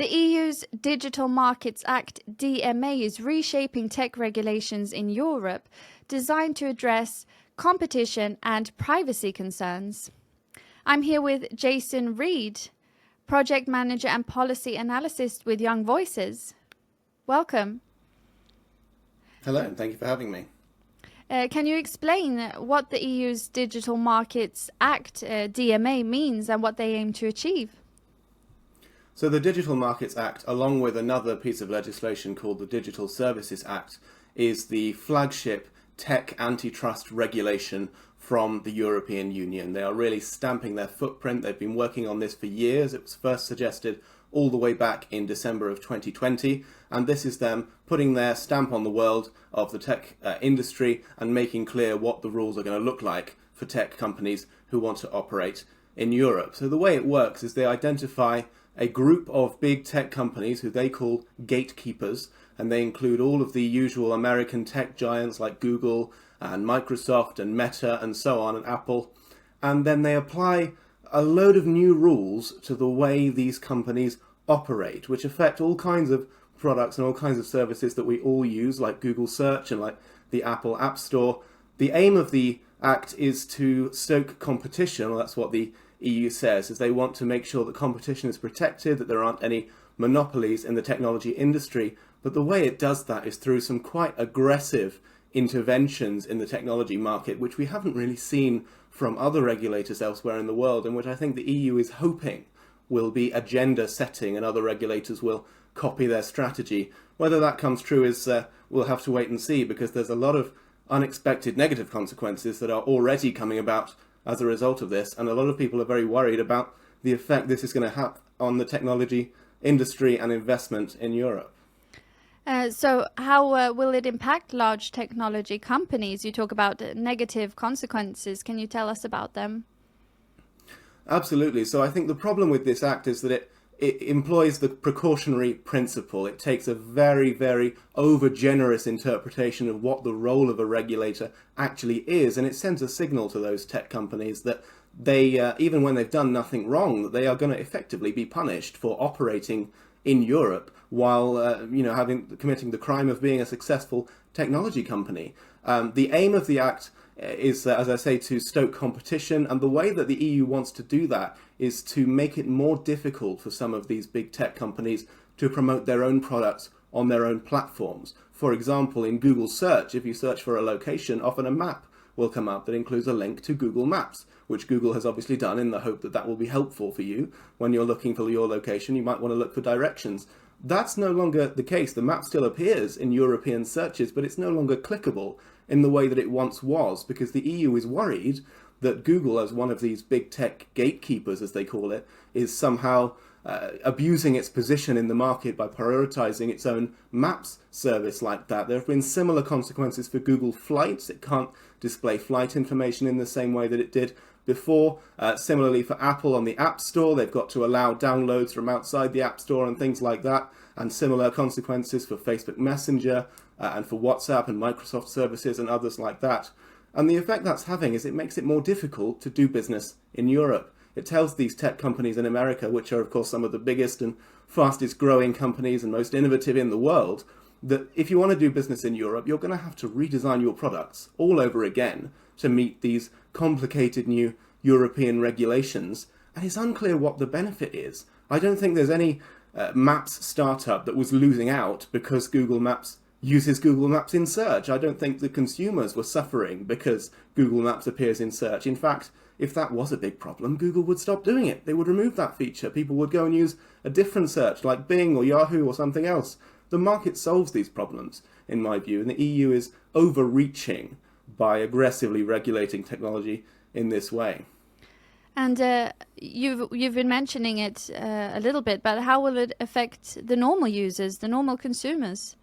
The EU's Digital Markets Act (DMA) is reshaping tech regulations in Europe, designed to address competition and privacy concerns. I'm here with Jason Reed, Project Manager and Policy Analyst with Young Voices. Welcome. Hello, and thank you for having me. Can you explain what the EU's Digital Markets Act (DMA) means and what they aim to achieve? So the Digital Markets Act, along with another piece of legislation called the Digital Services Act, is the flagship tech antitrust regulation from the European Union. They are really stamping their footprint. They've been working on this for years. It was first suggested all the way back in December of 2020, and this is them putting their stamp on the world of the tech industry and making clear what the rules are going to look like for tech companies who want to operate in Europe. So the way it works is they identify a group of big tech companies who they call gatekeepers, and they include all of the usual American tech giants like Google and Microsoft and Meta and so on, and Apple, and then they apply a load of new rules to the way these companies operate, which affect all kinds of products and all kinds of services that we all use, like Google Search and like the Apple App Store. The aim of the Act is to stoke competition, or that's what the EU says, is they want to make sure that competition is protected, that there aren't any monopolies in the technology industry. But the way it does that is through some quite aggressive interventions in the technology market, which we haven't really seen from other regulators elsewhere in the world, and which I think the EU is hoping will be agenda setting and other regulators will copy their strategy. Whether that comes true is we'll have to wait and see, because there's a lot of unexpected negative consequences that are already coming about as a result of this, and a lot of people are very worried about the effect this is going to have on the technology industry and investment in Europe. So how will it impact large technology companies? You talk about negative consequences. Can you tell us about them? Absolutely. So I think the problem with this act is that it employs the precautionary principle. It takes a very, very over-generous interpretation of what the role of a regulator actually is, and it sends a signal to those tech companies that they, even when they've done nothing wrong, that they are going to effectively be punished for operating in Europe while committing the crime of being a successful technology company. The aim of the Act is, as I say, to stoke competition, and the way that the EU wants to do that is to make it more difficult for some of these big tech companies to promote their own products on their own platforms. For example, in Google Search, if you search for a location, often a map will come up that includes a link to Google Maps, which Google has obviously done in the hope that that will be helpful for you. When you're looking for your location, you might want to look for directions. That's no longer the case. The map still appears in European searches, but it's no longer clickable in the way that it once was, because the EU is worried that Google, as one of these big tech gatekeepers, as they call it, is somehow abusing its position in the market by prioritizing its own maps service like that. There have been similar consequences for Google Flights. It can't display flight information in the same way that it did before. Similarly for Apple on the App Store, they've got to allow downloads from outside the App Store and things like that, and similar consequences for Facebook Messenger and for WhatsApp and Microsoft services and others like that. And the effect that's having is it makes it more difficult to do business in Europe. It tells these tech companies in America, which are of course some of the biggest and fastest growing companies and most innovative in the world, that if you want to do business in Europe, you're going to have to redesign your products all over again to meet these complicated new European regulations. And it's unclear what the benefit is. I don't think there's any Maps startup that was losing out because Google Maps uses Google Maps in search. I don't think the consumers were suffering because Google Maps appears in search. In fact, if that was a big problem, Google would stop doing it. They would remove that feature. People would go and use a different search like Bing or Yahoo or something else. The market solves these problems, in my view, and the EU is overreaching by aggressively regulating technology in this way. And you've been mentioning it a little bit, but how will it affect the normal users, the normal consumers?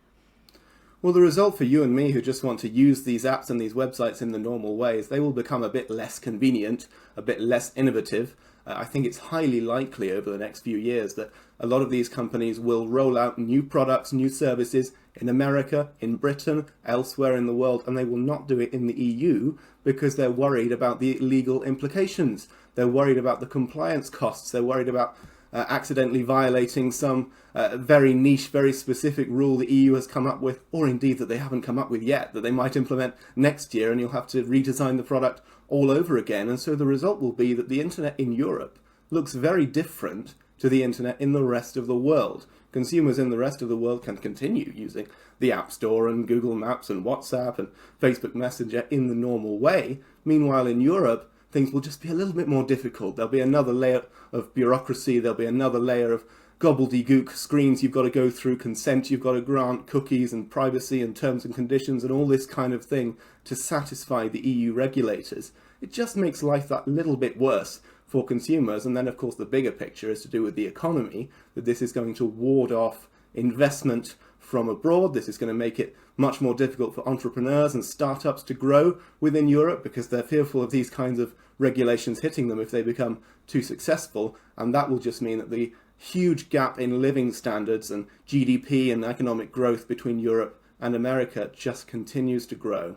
Well, the result for you and me who just want to use these apps and these websites in the normal way is they will become a bit less convenient, a bit less innovative. I think it's highly likely over the next few years that a lot of these companies will roll out new products, new services in America, in Britain, elsewhere in the world, and they will not do it in the EU because they're worried about the legal implications. They're worried about the compliance costs. They're worried about accidentally violating some very niche, very specific rule the EU has come up with, or indeed that they haven't come up with yet, that they might implement next year, and you'll have to redesign the product all over again. And so the result will be that the internet in Europe looks very different to the internet in the rest of the world. Consumers in the rest of the world can continue using the App Store and Google Maps and WhatsApp and Facebook Messenger in the normal way. Meanwhile, in Europe, things will just be a little bit more difficult. There'll be another layer of bureaucracy, there'll be another layer of gobbledygook screens you've got to go through, consent you've got to grant, cookies and privacy and terms and conditions and all this kind of thing to satisfy the EU regulators. It just makes life that little bit worse for consumers. And then, of course, the bigger picture is to do with the economy, that this is going to ward off investment from abroad. This is going to make it much more difficult for entrepreneurs and startups to grow within Europe because they're fearful of these kinds of regulations hitting them if they become too successful. And that will just mean that the huge gap in living standards and GDP and economic growth between Europe and America just continues to grow.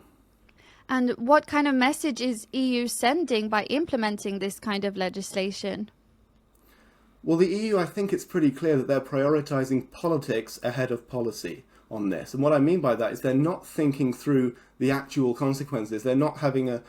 And what kind of message is EU sending by implementing this kind of legislation? Well, the EU, I think it's pretty clear that they're prioritizing politics ahead of policy on this. And what I mean by that is they're not thinking through the actual consequences. They're not having a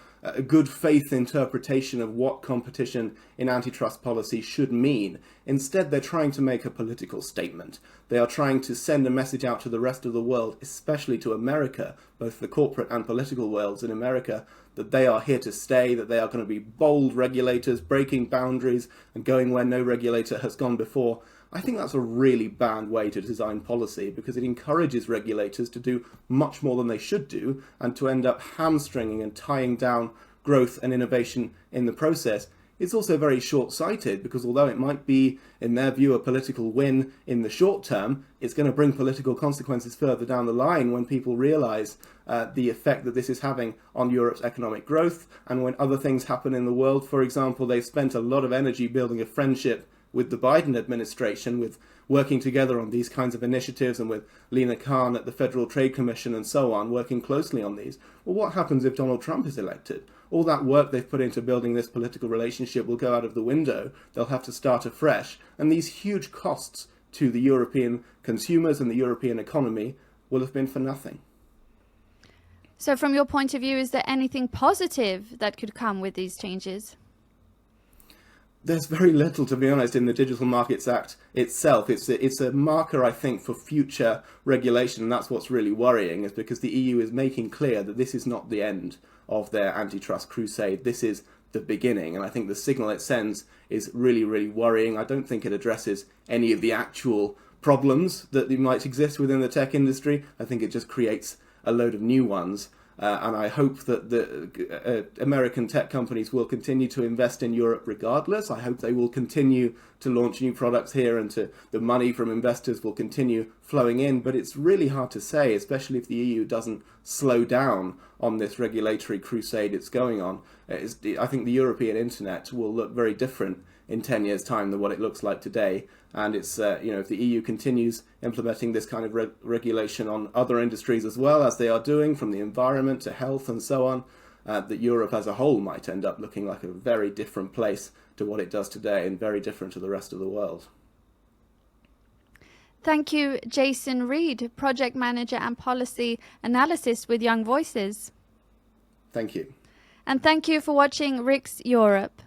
good faith interpretation of what competition in antitrust policy should mean. Instead, they're trying to make a political statement. They are trying to send a message out to the rest of the world, especially to America, both the corporate and political worlds in America, that they are here to stay, that they are going to be bold regulators, breaking boundaries and going where no regulator has gone before. I think that's a really bad way to design policy because it encourages regulators to do much more than they should do and to end up hamstringing and tying down growth and innovation in the process. It's also very short-sighted because although it might be, in their view, a political win in the short term, it's going to bring political consequences further down the line when people realise the effect that this is having on Europe's economic growth and when other things happen in the world. For example, they've spent a lot of energy building a friendship with the Biden administration, with working together on these kinds of initiatives and with Lena Khan at the Federal Trade Commission and so on, working closely on these. Well, what happens if Donald Trump is elected? All that work they've put into building this political relationship will go out of the window. They'll have to start afresh. And these huge costs to the European consumers and the European economy will have been for nothing. So from your point of view, is there anything positive that could come with these changes? There's very little, to be honest, in the Digital Markets Act itself. It's a marker, I think, for future regulation, and that's what's really worrying, is because the EU is making clear that this is not the end of their antitrust crusade. This is the beginning, and I think the signal it sends is really, really worrying. I don't think it addresses any of the actual problems that might exist within the tech industry. I think it just creates a load of new ones. And I hope that the American tech companies will continue to invest in Europe regardless. I hope they will continue to launch new products here and the money from investors will continue flowing in. But it's really hard to say, especially if the EU doesn't slow down on this regulatory crusade it's going on. I think the European internet will look very different in 10 years' time than what it looks like today. And it's, if the EU continues implementing this kind of regulation on other industries as well, as they are doing, from the environment to health and so on, that Europe as a whole might end up looking like a very different place to what it does today and very different to the rest of the world. Thank you, Jason Reed, Project Manager and Policy Analyst with Young Voices. Thank you. And thank you for watching Riks Europe.